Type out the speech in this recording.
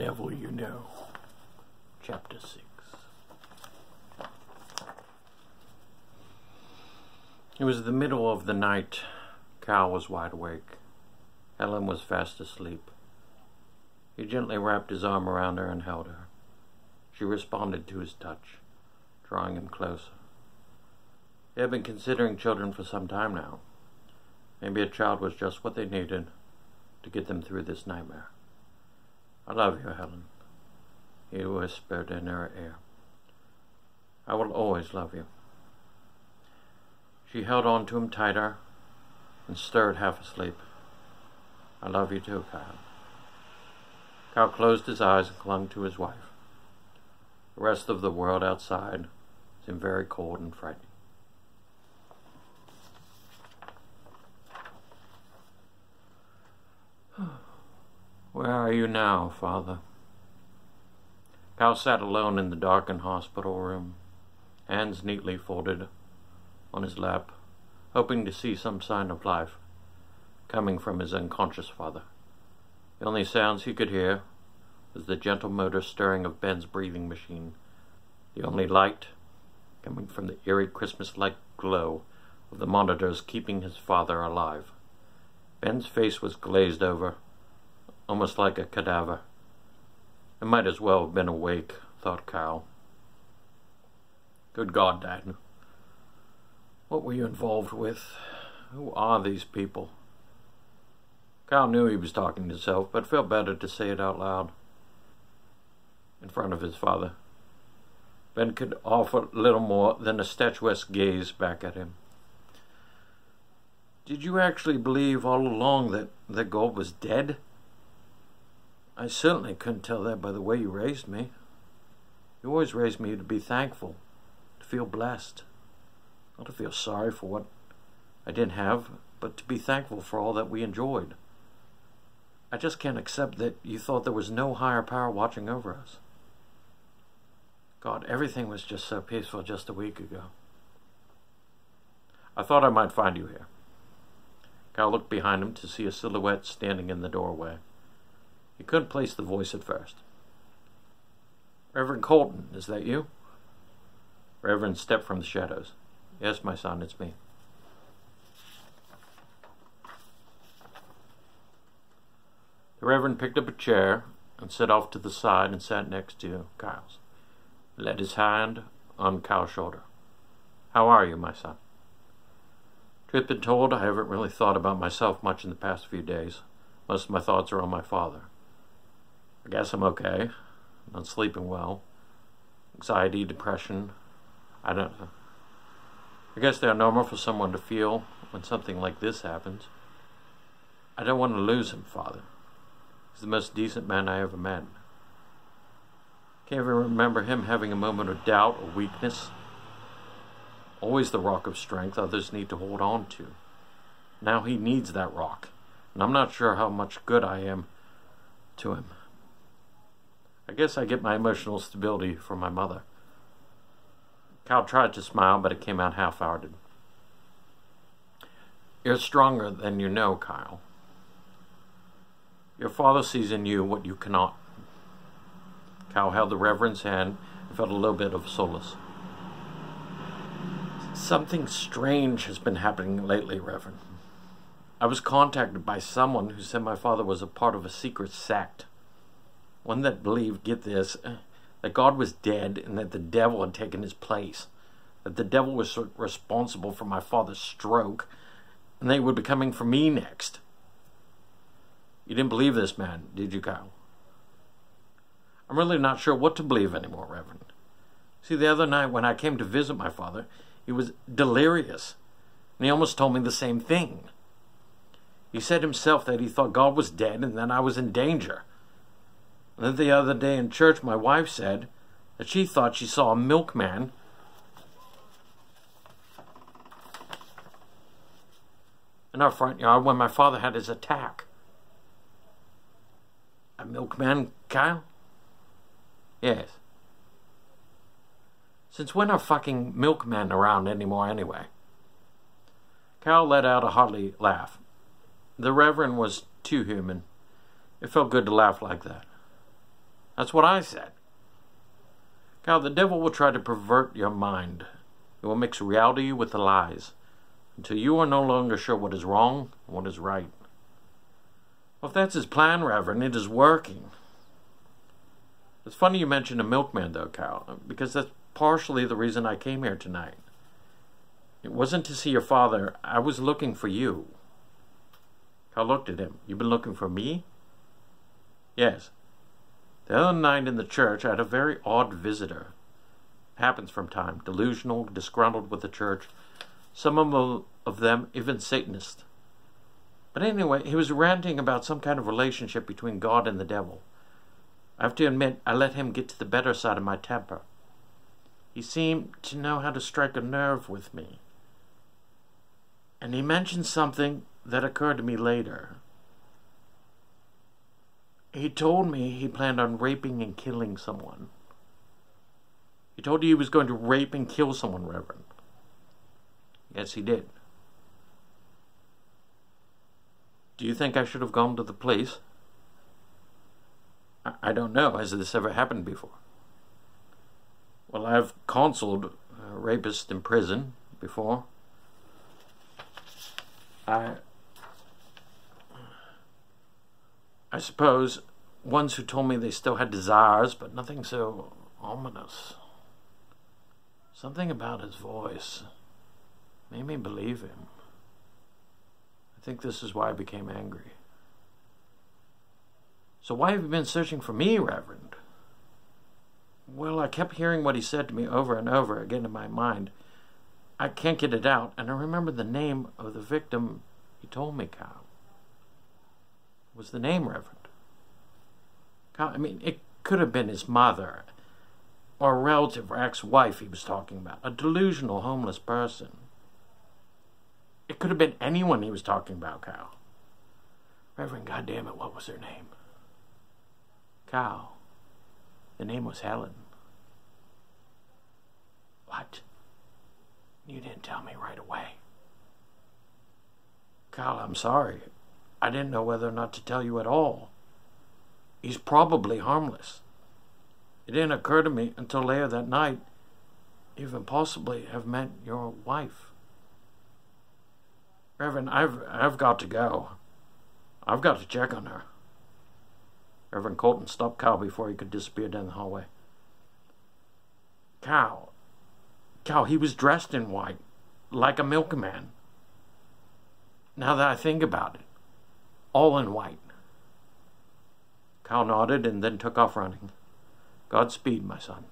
devil you know. Chapter 6. It was the middle of the night. Cal was wide awake. Helen was fast asleep. He gently wrapped his arm around her and held her. She responded to his touch, drawing him closer. They had been considering children for some time now. Maybe a child was just what they needed to get them through this nightmare. "I love you, Helen," he whispered in her ear. "I will always love you." She held on to him tighter and stirred half asleep. "I love you too, Kyle." Kyle closed his eyes and clung to his wife. The rest of the world outside seemed very cold and frightening. "Where are you now, Father?" Kyle sat alone in the darkened hospital room, hands neatly folded on his lap, hoping to see some sign of life coming from his unconscious father. The only sounds he could hear was the gentle motor stirring of Ben's breathing machine, the only light coming from the eerie Christmas-like glow of the monitors keeping his father alive. Ben's face was glazed over, almost like a cadaver. It might as well have been awake, thought Kyle. "Good God, Dad. What were you involved with? Who are these people?" Kyle knew he was talking to himself, but felt better to say it out loud in front of his father. Ben could offer little more than a statuesque gaze back at him. "Did you actually believe all along that God was dead? I certainly couldn't tell that by the way you raised me. You always raised me to be thankful, to feel blessed, not to feel sorry for what I didn't have, but to be thankful for all that we enjoyed. I just can't accept that you thought there was no higher power watching over us. God, everything was just so peaceful just a week ago." "I thought I might find you here." Kyle looked behind him to see a silhouette standing in the doorway. He couldn't place the voice at first. "Reverend Colton, is that you?" Reverend stepped from the shadows. "Yes, my son, it's me." The Reverend picked up a chair and set off to the side and sat next to Kyle's. He laid his hand on Kyle's shoulder. "How are you, my son?" "Truth be told, I haven't really thought about myself much in the past few days. Most of my thoughts are on my father. I guess I'm okay. I'm not sleeping well. Anxiety, depression, I don't know. I guess they're normal for someone to feel when something like this happens. I don't want to lose him, Father. He's the most decent man I ever met. Can't even remember him having a moment of doubt or weakness. Always the rock of strength others need to hold on to. Now he needs that rock, and I'm not sure how much good I am to him. I guess I get my emotional stability from my mother." Kyle tried to smile, but it came out half-hearted. "You're stronger than you know, Kyle. Your father sees in you what you cannot." Kyle held the Reverend's hand and felt a little bit of solace. "Something strange has been happening lately, Reverend. I was contacted by someone who said my father was a part of a secret sect. One that believed, get this, that God was dead and that the devil had taken his place. That the devil was responsible for my father's stroke and they would be coming for me next. You didn't believe this man, did you, Kyle?" "I'm really not sure what to believe anymore, Reverend. See, the other night when I came to visit my father, he was delirious, and he almost told me the same thing. He said himself that he thought God was dead and that I was in danger. And then the other day in church, my wife said that she thought she saw a milkman in our front yard when my father had his attack." "A milkman, Kyle?" "Yes." "Since when are fucking milkmen around anymore anyway?" Kyle let out a hearty laugh. The Reverend was too human. It felt good to laugh like that. That's what I said. Cal, the devil will try to pervert your mind. He will mix reality with the lies, until you are no longer sure what is wrong and what is right. Well, if that's his plan, Reverend, it is working. It's funny you mentioned a milkman, though, Cal, because that's partially the reason I came here tonight. It wasn't to see your father. I was looking for you. Cal looked at him. You've been looking for me? Yes. The other night in the church, I had a very odd visitor. Happens from time. Delusional, disgruntled with the church. Some of them even Satanist. But anyway, he was ranting about some kind of relationship between God and the devil. I have to admit, I let him get to the better side of my temper. He seemed to know how to strike a nerve with me. And he mentioned something that occurred to me later. He told me he planned on raping and killing someone. He told you he was going to rape and kill someone, Reverend. Yes, he did. Do you think I should have gone to the police? I don't know. Has this ever happened before? Well, I've counseled a rapist in prison before. I suppose ones who told me they still had desires, but nothing so ominous. Something about his voice made me believe him. I think this is why I became angry. So why have you been searching for me, Reverend? Well, I kept hearing what he said to me over and over again in my mind. I can't get it out, and I remember the name of the victim he told me, Cal. What was the name, Reverend? Cal, I mean, it could have been his mother, or a relative or ex-wife he was talking about, a delusional homeless person. It could have been anyone he was talking about, Cal. Reverend, goddammit, what was her name? Cal, the name was Helen. What? You didn't tell me right away. Cal, I'm sorry. I didn't know whether or not to tell you at all. He's probably harmless. It didn't occur to me until later that night, even possibly have met your wife. Reverend, I've got to go. I've got to check on her. Reverend Colton stopped Cal before he could disappear down the hallway. Cal, he was dressed in white, like a milkman. Now that I think about it, all in white. Cal nodded and then took off running. Godspeed, my son.